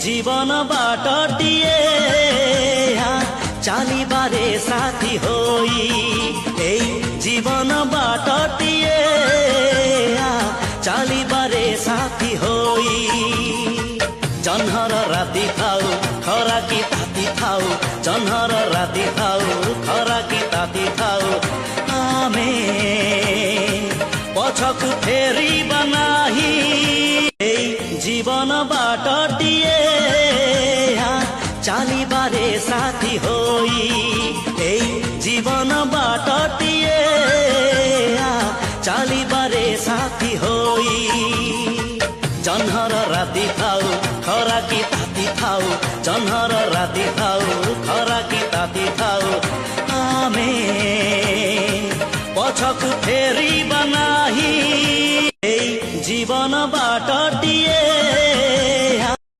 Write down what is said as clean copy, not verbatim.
জীবন বাটটিয়ে চালিবারে সাথী হই এই জীবন বাটটিয়ে চালিবারে সাথী হই জহ্নর রাতি থাও খরা কি তাতি থাও জহ্নর রাতি থাও খরা কি তাতি থাও আমি পছকু ফেরিবা নাহি এই জীবন বাটটিয়ে চালিবারে সাথী হই এই জীবন বাটটিয়ে চালিবারে সাথী হই জহ্নর রাতি থাও খরা কি